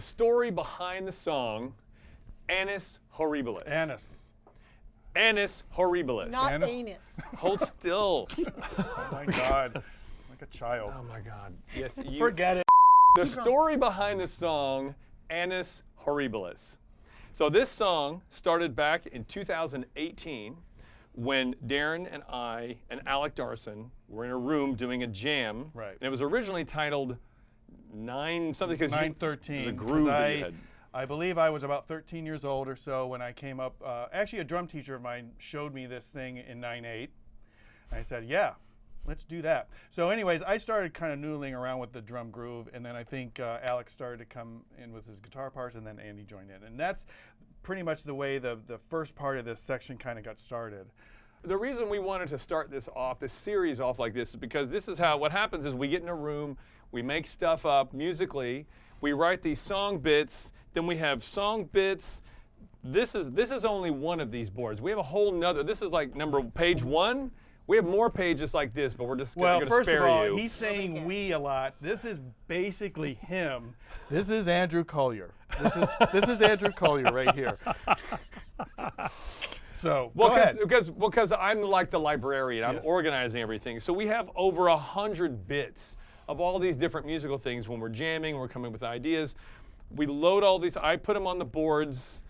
story behind the song, Annus Horribilis. Annus Horribilis. Not Anus? anus. Hold still. Oh my God, like a child. Oh my God. Yes, you. Forget it. The story behind the song, Annus Horribilis. So this song started back in 2018 when Darin and I and Alec Darson were in a room doing a jam. Right. And it was originally titled 9 something because 913. There's a groove that you had. I believe I was about 13 years old or so when I came up. Actually, a drum teacher of mine showed me this thing in 9/8. I said, yeah, let's do that. So anyways, I started kind of noodling around with the drum groove, and then I think Alex started to come in with his guitar parts, and then Andy joined in. And that's pretty much the way the first part of this section kind of got started. The reason we wanted to start this series off like this, is because this is how, what happens is we get in a room, we make stuff up musically, we write these song bits, then we have song bits. This is only one of these boards. We have a whole nother, this is like page 1. We have more pages like this, but we're just going to spare you. Well, first of all, he's saying we a lot. This is basically him. This is Andrew Colyer. This is Andrew Colyer right here. So, go ahead. Because I'm like the librarian. I'm Yes. organizing everything. So we have over 100 bits of all these different musical things when we're jamming, we're coming with ideas. We load all these, I put them on the boards,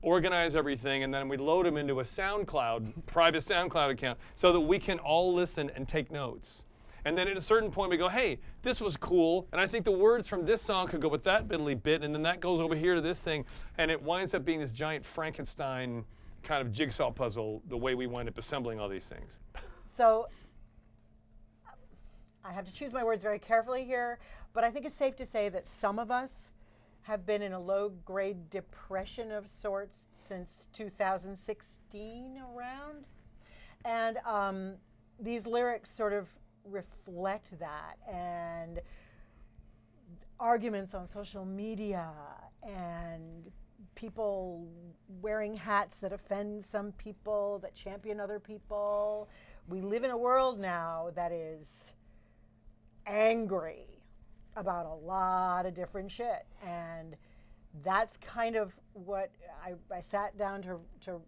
organize everything, and then we load them into a private SoundCloud account so that we can all listen and take notes. And then at a certain point we go, hey, this was cool, and I think the words from this song could go with that biddly bit, and then that goes over here to this thing, and it winds up being this giant Frankenstein kind of jigsaw puzzle, the way we wind up assembling all these things. So I have to choose my words very carefully here, but I think it's safe to say that some of us have been in a low-grade depression of sorts since 2016 around. And these lyrics sort of reflect that, and arguments on social media, and people wearing hats that offend some people, that champion other people. We live in a world now that is angry about a lot of different shit, and that's kind of what I sat down to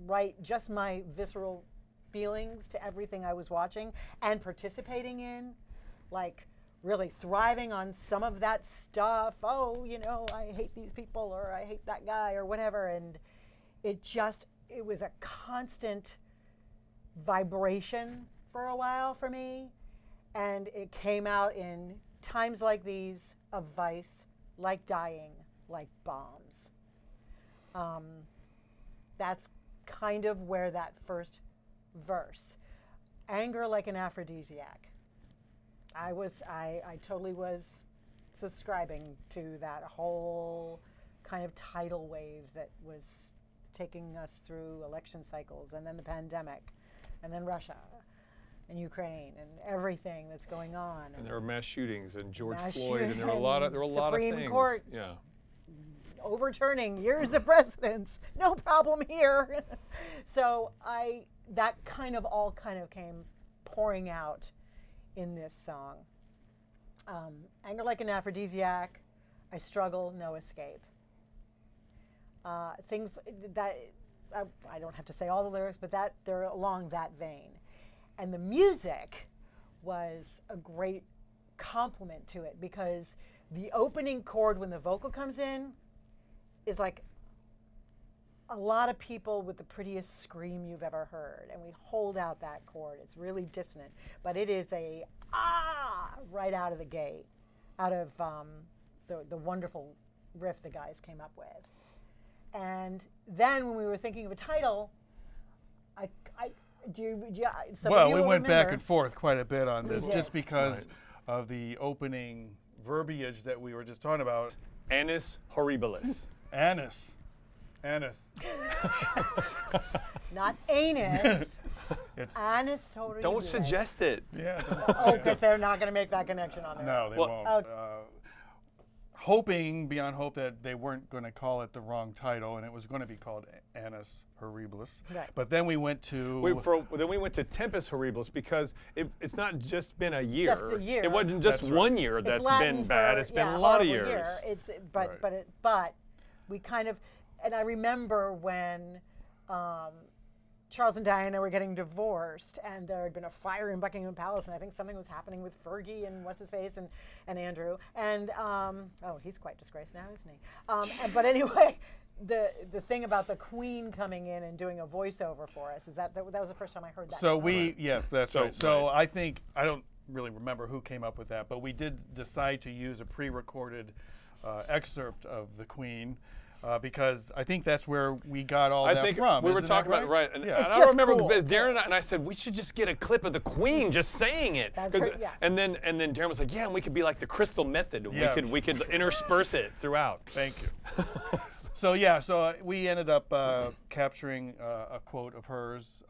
write just my visceral feelings to everything I was watching and participating in, like really thriving on some of that stuff. Oh, you know, I hate these people, or I hate that guy, or whatever. And it was a constant vibration for a while for me. And it came out in times like these of vice, like dying, like bombs. That's kind of where that first verse, anger like an aphrodisiac. I totally was subscribing to that whole kind of tidal wave that was taking us through election cycles, and then the pandemic, and then Russia and Ukraine and everything that's going on. And there were mass shootings and George Floyd, and there were a lot of Supreme things. Court overturning years of precedents. No problem here. So that all came pouring out in this song. Anger like an aphrodisiac, I struggle, no escape. Things that, I don't have to say all the lyrics, but they're along that vein. And the music was a great compliment to it, because the opening chord when the vocal comes in is like a lot of people with the prettiest scream you've ever heard, and we hold out that chord. It's really dissonant, but it is a right out of the gate, out of the wonderful riff the guys came up with. And then when we were thinking of a title, we went back and forth quite a bit on this, did. just because of the opening verbiage that we were just talking about. Annus Horribilis. Annus. Not anus. It's Annus Horribilis. Don't suggest it. yeah. Oh, because they're not going to make that connection on there. No, they Well, won't. hoping beyond hope that they weren't going to call it the wrong title, and it was going to be called Tempus Horribilis. Right. But then we went to Then we went to Tempus Horribilis because it's not just been a year. Just a year. It wasn't just That's right. 1 year It's that's Latin been bad. for, It's been yeah, a lot of horrible years. year. Right. But we kind of, and I remember when Charles and Diana were getting divorced, and there had been a fire in Buckingham Palace, and I think something was happening with Fergie and what's his face and Andrew, and oh, he's quite disgraced now, isn't he? But anyway, the thing about the Queen coming in and doing a voiceover for us is that was the first time I heard that. So term. yes, that's So, right. So right. I think I don't really remember who came up with that, but we did decide to use a pre-recorded excerpt of the Queen. Because I think that's where we got all I that think from. we were Isn't talking that about right, and, Yeah. and It's I just remember cool. Darin and I said we should just get a clip of the Queen just saying it. That's 'Cause- right, yeah. And then Darin was like, yeah, and we could be like the Crystal Method. Yeah. We could intersperse it throughout. Thank you. So we ended up capturing a quote of hers,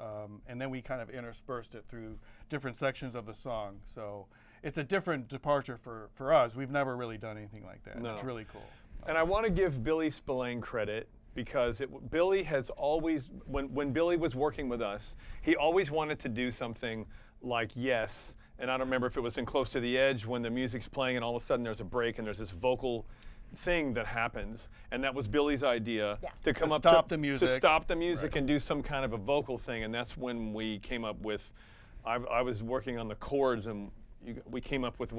and then we kind of interspersed it through different sections of the song. So it's a different departure for us. We've never really done anything like that. No. It's really cool. And I want to give Billy Spillane credit because Billy has always, when Billy was working with us, he always wanted to do something like Yes. And I don't remember if it was in Close to the Edge when the music's playing and all of a sudden there's a break and there's this vocal thing that happens. And that was Billy's idea to come To up stop to the music. To stop the music Right. and do some kind of a vocal thing. And that's when we came up with, I was working on the chords and we came up with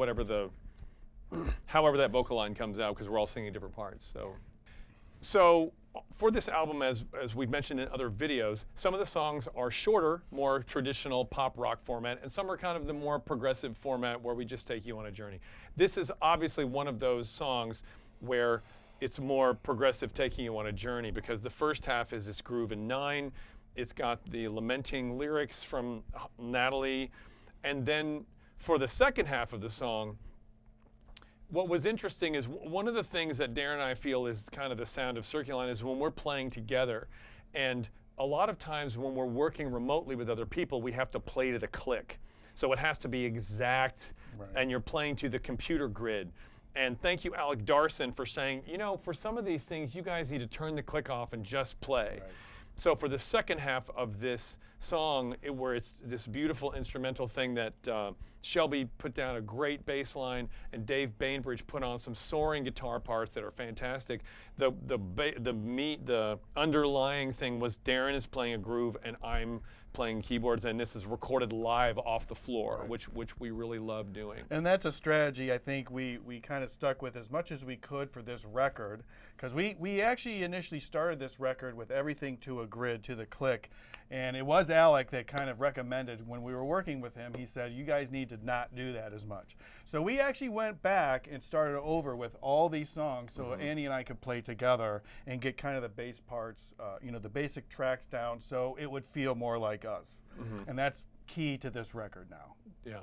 however that vocal line comes out because we're all singing different parts. So for this album, as we've mentioned in other videos, some of the songs are shorter, more traditional pop rock format, and some are kind of the more progressive format where we just take you on a journey. This is obviously one of those songs where it's more progressive, taking you on a journey, because the first half is this groove in 9. It's got the lamenting lyrics from Natalie, and then for the second half of the song, what was interesting is one of the things that Darin and I feel is kind of the sound of Circuline is when we're playing together. And a lot of times when we're working remotely with other people, we have to play to the click. So it has to be exact, Right. and you're playing to the computer grid. And thank you, Alec Darson, for saying, for some of these things, you guys need to turn the click off and just play. Right. So for the second half of this song, where it's this beautiful instrumental thing that Shelby put down a great bass line, and Dave Bainbridge put on some soaring guitar parts that are fantastic. The underlying thing was Darin is playing a groove and I'm playing keyboards, and this is recorded live off the floor, Right. which we really love doing. And that's a strategy I think we kind of stuck with as much as we could for this record, because we actually initially started this record with everything to a grid, to the click, and it was Alec that kind of recommended when we were working with him. He said, you guys need to not do that as much. So we actually went back and started over with all these songs so Andy and I could play together and get kind of the bass parts, the basic tracks down so it would feel more like us. And that's key to this record now. Yeah.